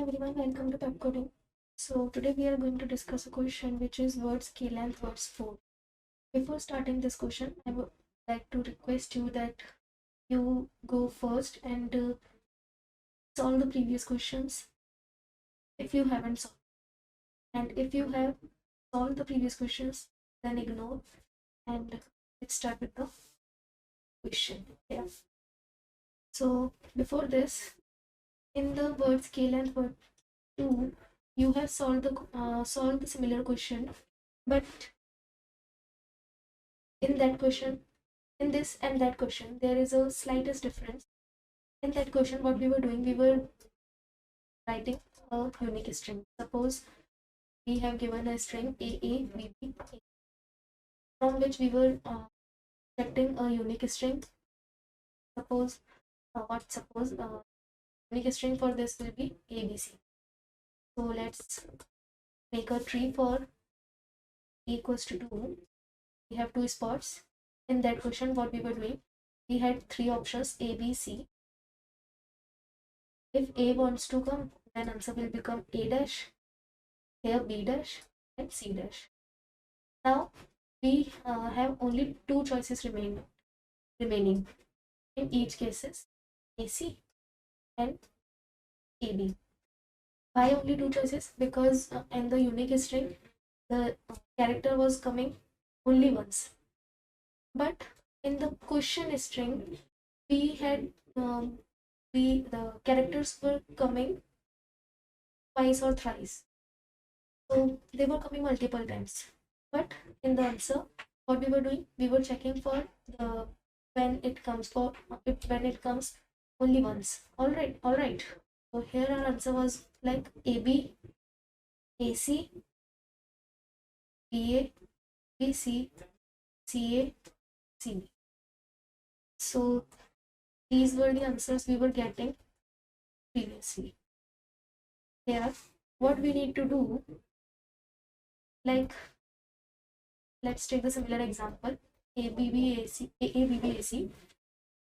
everyone, welcome to Pepcoding. So today we are going to discuss a question which is word scale and words 4. Before starting this question, I would like to request you that you go first and solve the previous questions if you haven't solved. And if you have solved the previous questions, then ignore and let's start with the question. Yeah. So before this, in the word scale and word 2, you have solved the similar question, but in that question, in this and that question, there is a slightest difference. In that question, what we were doing, we were writing a unique string. Suppose we have given a string AABB, from which we were selecting a unique string. Suppose unique string for this will be ABC. So let's make a tree for A equals to 2. We have 2 spots. In that question, what we were doing, we had 3 options A, B, C. If A wants to come, then answer will become A dash, here B dash, and C dash. Now we have only 2 choices remaining. In each cases, AC and AB. Why only 2 choices? Because in the unique string, the character was coming only once. But in the question string, we had the characters were coming twice or thrice. So they were coming multiple times. But in the answer, what we were doing, we were checking for the when it comes only once. All right. So here our answer was like AB, AC, BA, BC, CA, CB. So these were the answers we were getting previously. Here, what we need to do, like let's take the similar example, AABBAC.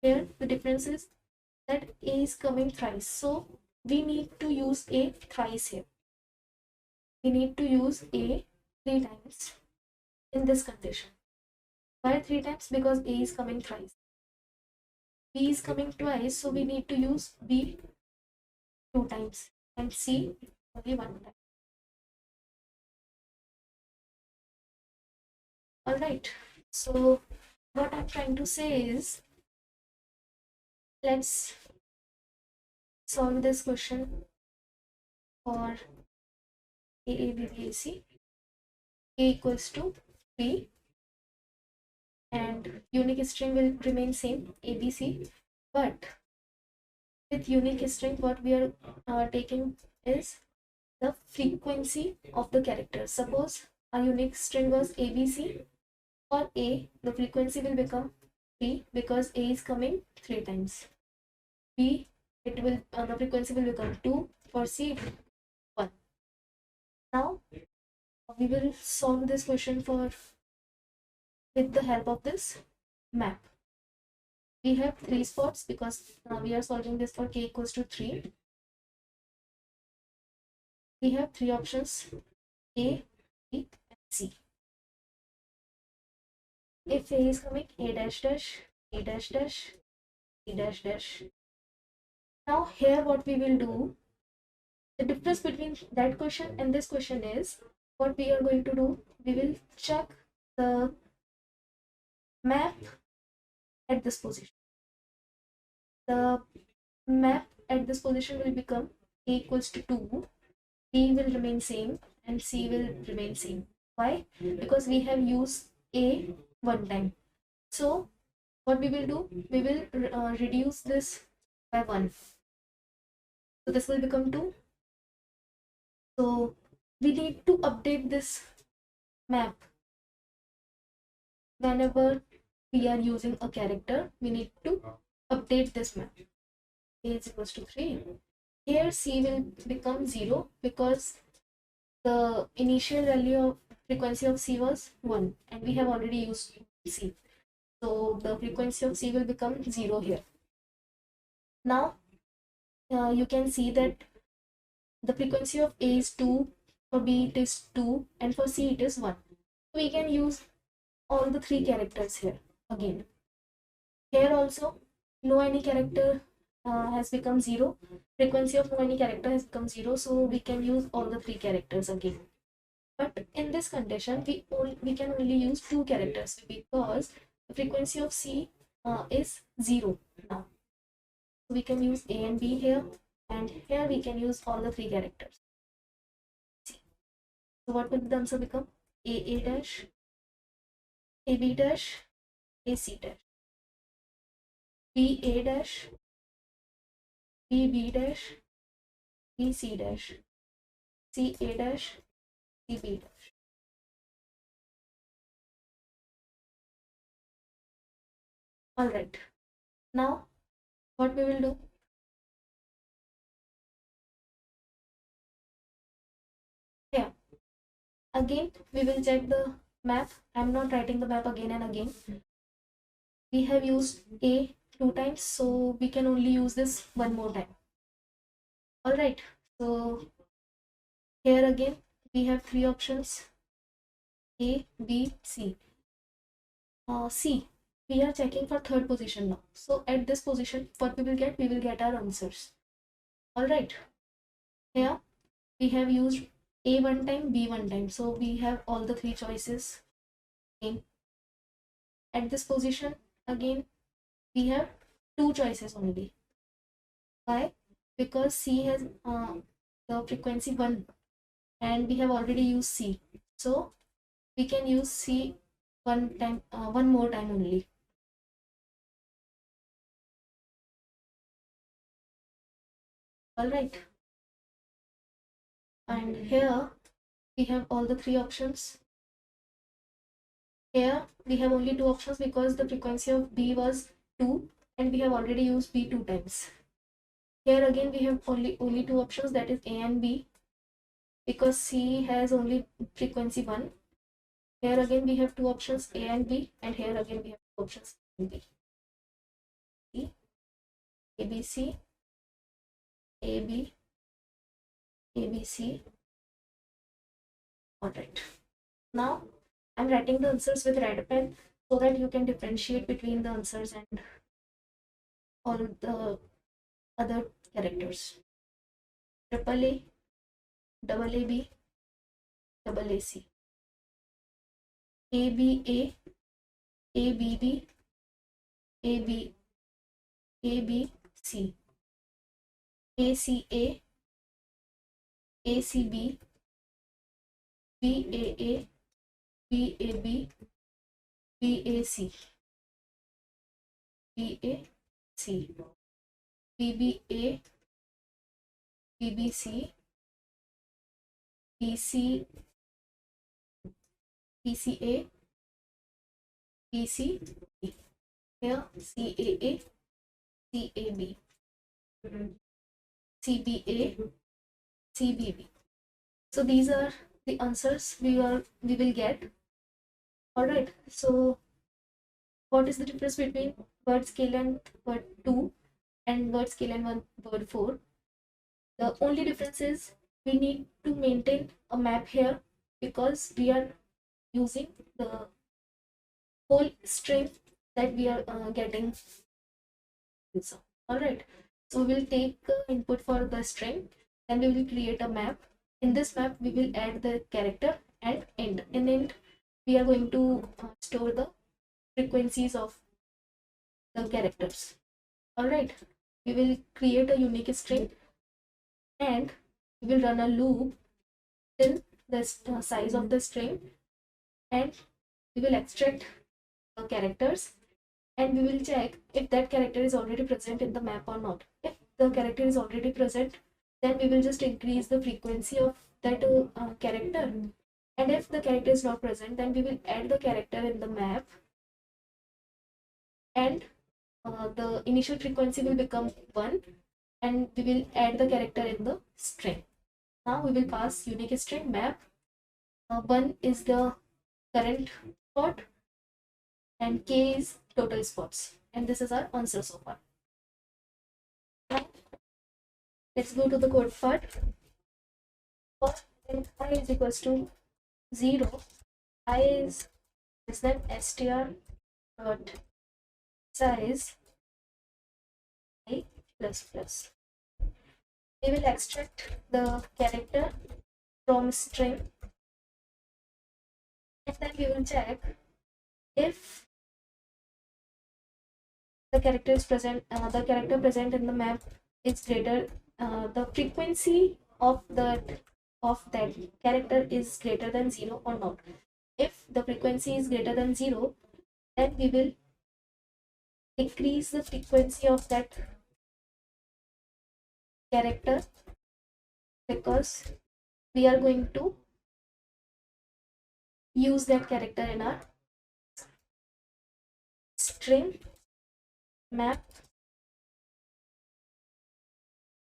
Here the difference is that A is coming thrice, so we need to use A thrice here. We need to use A 3 times in this condition. Why 3 times? Because A is coming thrice. B is coming twice, so we need to use B 2 times and C only 1 time. Alright, so what I'm trying to say is, let's solve this question for AABBAC. A equals to 3 and unique string will remain same, ABC, but with unique string what we are taking is the frequency of the characters. Suppose our unique string was ABC. For A, the frequency will become 3 because A is coming 3 times. B, the frequency will become 2. For C, 1. Now we will solve this question with the help of this map. We have 3 spots because we are solving this for k equals to 3. We have 3 options, A, B, and C. If A is coming, A dash dash, B dash dash, C dash dash. Now here what we will do, the difference between that question and this question is, what we are going to do, we will check the map at this position. The map at this position will become A equals to 2, B will remain same, and C will remain same. Why? Because we have used A 1 time. So what we will do, we will reduce this by 1. So this will become 2. So we need to update this map. Whenever we are using a character, we need to update this map. A is equals to 3. Here C will become 0 because the initial value of frequency of C was 1 and we have already used C. So the frequency of C will become 0 here. Now you can see that the frequency of A is 2, for B it is 2, and for C it is 1. We can use all the three characters here again. Here also, no any character has become 0. Frequency of no any character has become 0, so we can use all the three characters again. But in this condition, we can only use two characters because the frequency of C is 0 now. So we can use A and B here, and here we can use all the three characters. So what will the answer become? A dash, AB dash, AC dash, BA dash, BB dash, BC dash, CA dash, CB dash. Alright, now what we will do? Here, again we will check the map. I'm not writing the map again and again. We have used A 2 times, so we can only use this one more time. Alright, so here again we have three options: A, B, C. C, we are checking for third position now. So at this position, what we will get? We will get our answers. Alright, here we have used A one time, B one time. So we have all the three choices. Okay. At this position, again, we have two choices only. Why? Because C has the frequency 1 and we have already used C. So we can use C one more time only. Alright. And here we have all the three options. Here we have only two options because the frequency of B was 2 and we have already used B 2 times. Here again we have only two options, that is A and B, because C has only frequency 1. Here again we have two options, A and B, and here again we have two options, A and B. C, ABC, AB, ABC. Alright. Now I'm writing the answers with red pen so that you can differentiate between the answers and all the other characters. Triple A, double AB, double AC. ABA, ABB, AB, ABC, ACA, ACB, BAA, BAB, BAC, BAC, BBA, BBC, BC, BCA, BC, here CAA, CAB, CBA, CBB. So these are the answers we will get. Alright, so what is the difference between word scale and word 2 and word scale and word 4? The only difference is we need to maintain a map here because we are using the whole string that we are getting. Alright, so we will take input for the string, then we will create a map. In this map we will add the character and end. In end we are going to store the frequencies of the characters. Alright, we will create a unique string and we will run a loop till the size of the string, and we will extract the characters and we will check if that character is already present in the map or not. If the character is already present, then we will just increase the frequency of that character, and if the character is not present, then we will add the character in the map and the initial frequency will become 1 and we will add the character in the string. Now we will pass unique string map. 1 is the current spot and K is total spots, and this is our answer so far. Now let's go to the code part. For when I is equals to 0, I is less than str dot size I plus plus. We will extract the character from string, and then we will check if the character is present, the character present in the map is greater, the frequency of that character is greater than 0 or not. If the frequency is greater than 0, then we will decrease the frequency of that character, because we are going to use that character in our string map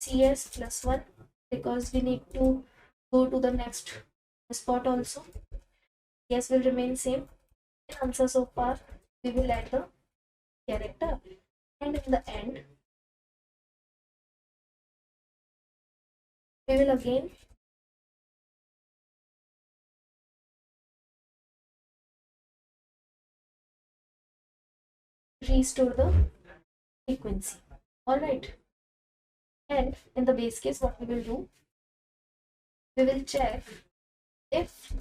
cs plus 1, because we need to go to the next spot also. Yes will remain same. In answer so far, we will add the character, and in the end we will again restore the frequency. All right, and in the base case what we will do, we will check if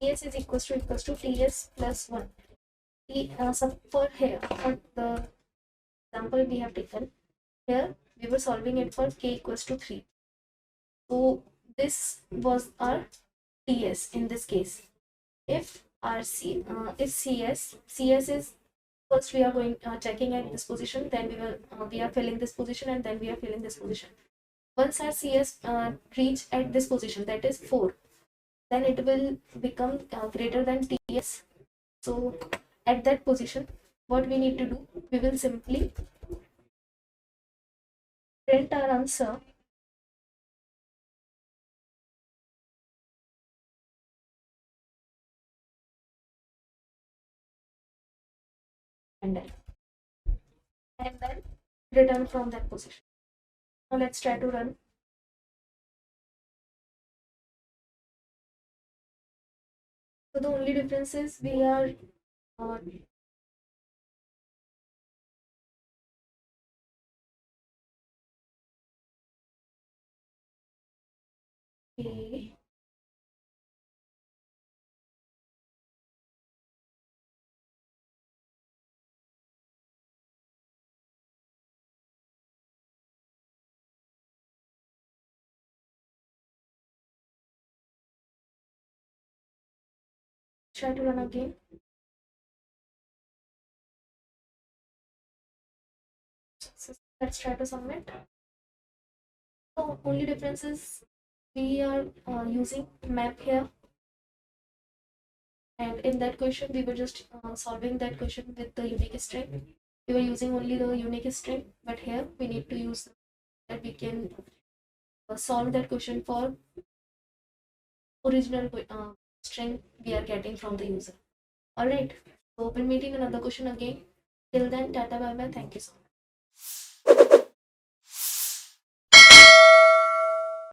ts is equals to ts plus 1. For here, for the example we have taken here, we were solving it for k equals to 3. So this was our ts in this case. If if cs is, first we are going checking at this position, then we are filling this position, and then we are filling this position. Once our cs reach at this position, that is 4, then it will become greater than ts. So at that position, what we need to do, we will simply print our answer and then return from that position. Now let's try to run. So the only difference is we are okay. Try to run again. So let's try to submit. So only difference is we are using map here, and in that question we were just solving that question with the unique string. We were using only the unique string, but here we need to use that we can solve that question for original string we are getting from the user. All right, so we'll meet in another question again. Till then, tata, bye bye, thank you so much.